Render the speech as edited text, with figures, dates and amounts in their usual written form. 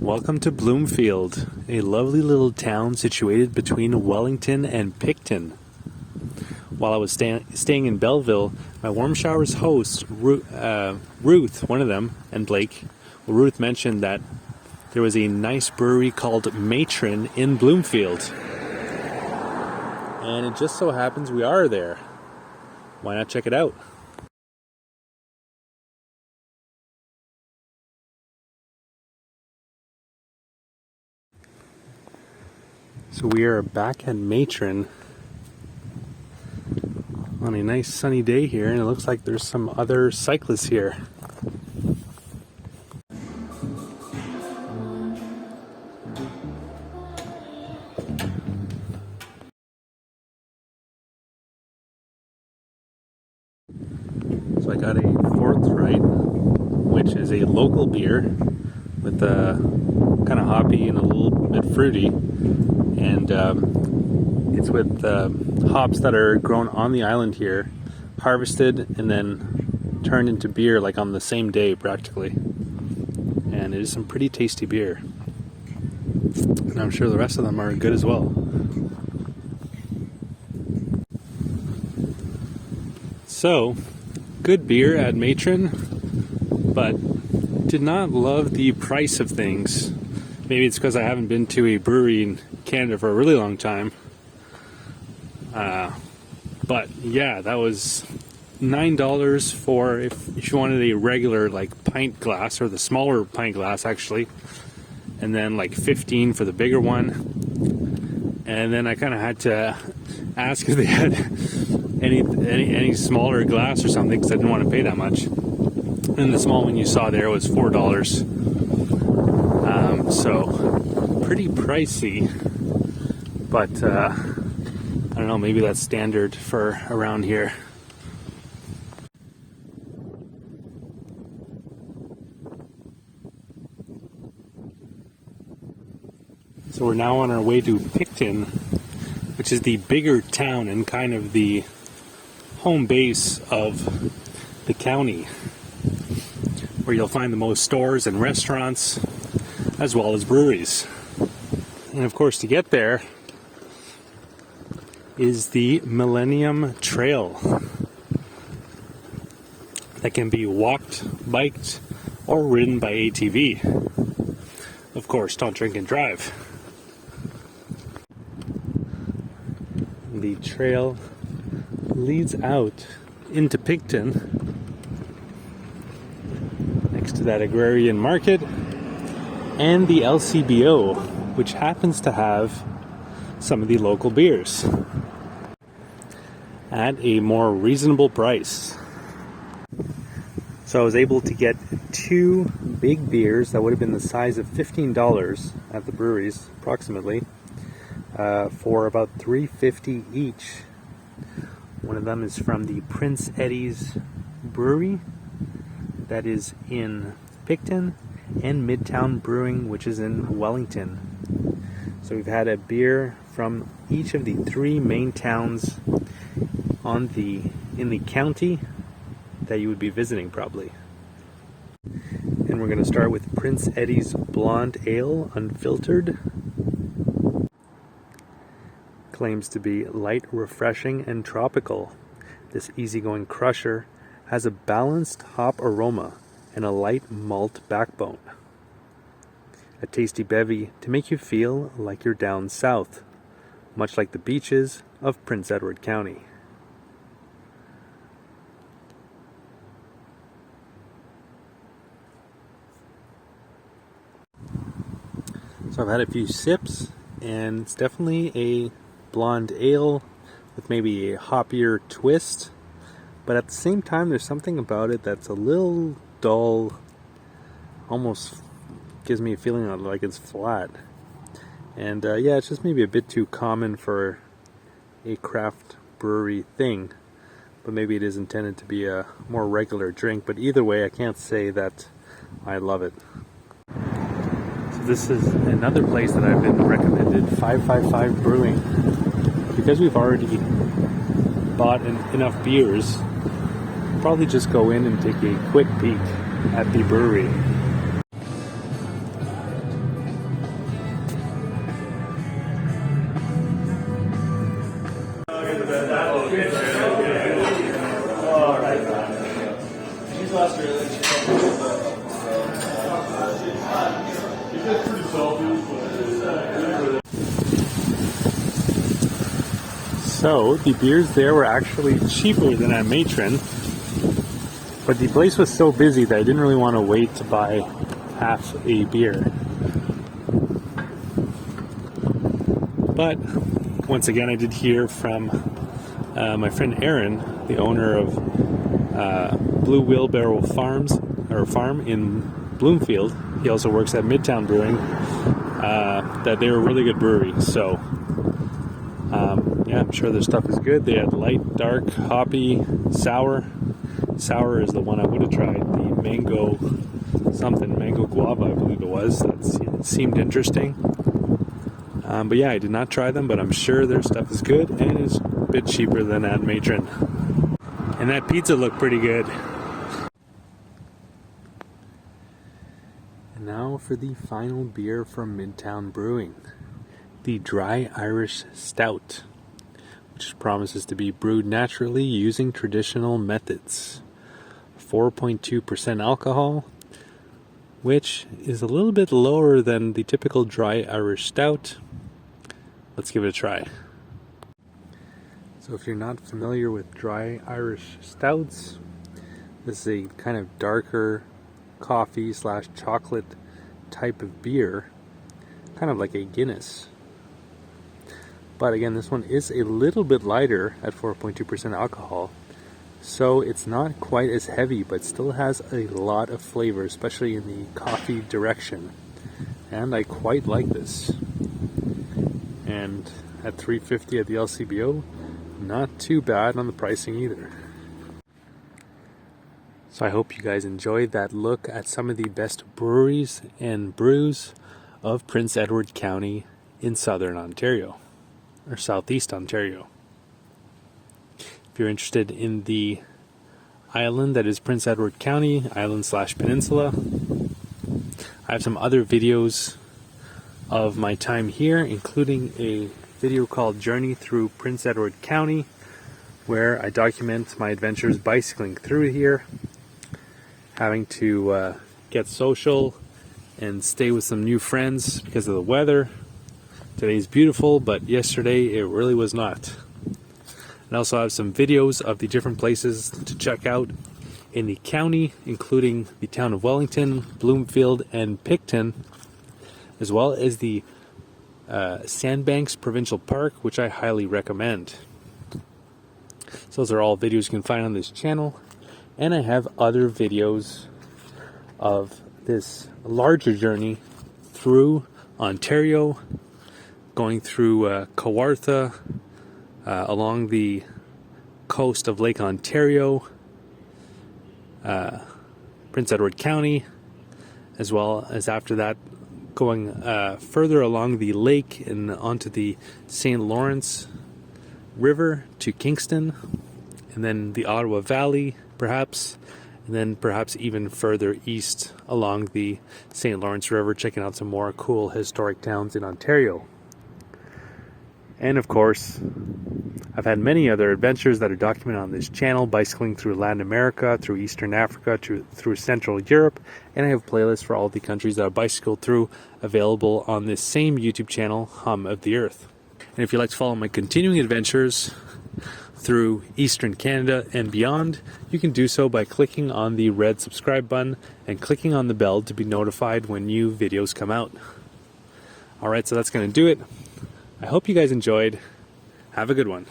Welcome to Bloomfield, a lovely little town situated between Wellington and Picton. While I was staying in Belleville, my Warm Showers host, Ruth, one of them, and Blake, Ruth mentioned that there was a nice brewery called Matron in Bloomfield. And it just so happens we are there. Why not check it out? So we are back at Matron on a nice sunny day here, and it looks like there's some other cyclists here. So I got a Forthright, which is a local beer with a kind of hoppy and a little bit fruity, and it's with hops that are grown on the island here, harvested and then turned into beer like on the same day practically. And it is some pretty tasty beer, and I'm sure the rest of them are good as well. So, good beer at Matron, but did not love the price of things. Maybe it's because I haven't been to a brewery in Canada for a really long time. But yeah, that was $9 for if you wanted a regular like pint glass, or the smaller pint glass actually, and then like $15 for the bigger one. And then I kind of had to ask if they had any smaller glass or something, because I didn't want to pay that much. And the small one you saw there was $4. So pretty pricey, but I don't know, maybe that's standard for around here. So we're now on our way to Picton, which is the bigger town and kind of the home base of the county, where you'll find the most stores and restaurants, as well as breweries. And of course, to get there is the Millennium Trail that can be walked, biked, or ridden by ATV. Of course, don't drink and drive. The trail leads out into Picton, next to that agrarian market, and the LCBO, which happens to have some of the local beers at a more reasonable price. So I was able to get two big beers that would have been the size of $15 at the breweries, approximately, for about $3.50 each. One of them is from the Prince Eddie's Brewery, that is in Picton, and Midtown Brewing, which is in Wellington. So we've had a beer from each of the three main towns in the county that you would be visiting probably. And we're going to start with Prince Eddie's Blonde Ale Unfiltered. Claims to be light, refreshing, and tropical. This easygoing crusher has a balanced hop aroma and a light malt backbone. A tasty bevy to make you feel like you're down south, much like the beaches of Prince Edward County. So I've had a few sips, and it's definitely a blonde ale with maybe a hoppier twist, but at the same time there's something about it that's a little dull, almost gives me a feeling like it's flat. And yeah, it's just maybe a bit too common for a craft brewery thing, but maybe it is intended to be a more regular drink. But either way, I can't say that I love it. So this is another place that I've been recommended, 555 Brewing. Because we've already bought enough beers, probably just go in and take a quick peek at the brewery. So the beers there were actually cheaper than at Matron, but the place was so busy that I didn't really want to wait to buy half a beer. But once again, I did hear from my friend Aaron, the owner of Blue Wheelbarrow Farm in Bloomfield. He also works at Midtown Brewing. That they were a really good brewery. So yeah, I'm sure their stuff is good. They had light, dark, hoppy, sour. Sour is the one I would have tried. The mango guava, I believe it was. That seemed interesting. But yeah, I did not try them, but I'm sure their stuff is good and is a bit cheaper than at Matron. And that pizza looked pretty good. And now for the final beer from Midtown Brewing. The Dry Irish Stout, which promises to be brewed naturally using traditional methods. 4.2% alcohol, which is a little bit lower than the typical Dry Irish Stout. Let's give it a try. So if you're not familiar with Dry Irish Stouts, this is a kind of darker coffee / chocolate type of beer, kind of like a Guinness. But again, this one is a little bit lighter at 4.2% alcohol, so it's not quite as heavy, but still has a lot of flavor, especially in the coffee direction. And I quite like this. And at $3.50 at the LCBO, not too bad on the pricing either. So I hope you guys enjoyed that look at some of the best breweries and brews of Prince Edward County in southern Ontario, or southeast Ontario. If you're interested in the island that is Prince Edward County, island / peninsula, I have some other videos of my time here, including a video called Journey Through Prince Edward County, where I document my adventures bicycling through here, having to get social and stay with some new friends because of the weather. Today's beautiful, but yesterday it really was not. And also have some videos of the different places to check out in the county, including the town of Wellington, Bloomfield, and Picton, as well as the Sandbanks Provincial Park, which I highly recommend. So those are all videos you can find on this channel. And I have other videos of this larger journey through Ontario, going through Kawartha, along the coast of Lake Ontario, Prince Edward County, as well as after that going further along the lake and onto the St. Lawrence River to Kingston, and then the Ottawa Valley perhaps, and then perhaps even further east along the St. Lawrence River, checking out some more cool historic towns in Ontario. And of course, I've had many other adventures that are documented on this channel, bicycling through Latin America, through Eastern Africa, through Central Europe, and I have playlists for all the countries that I bicycled through available on this same YouTube channel, Hum of the Earth. And if you'd like to follow my continuing adventures through Eastern Canada and beyond, you can do so by clicking on the red subscribe button and clicking on the bell to be notified when new videos come out. Alright, so that's going to do it. I hope you guys enjoyed. Have a good one.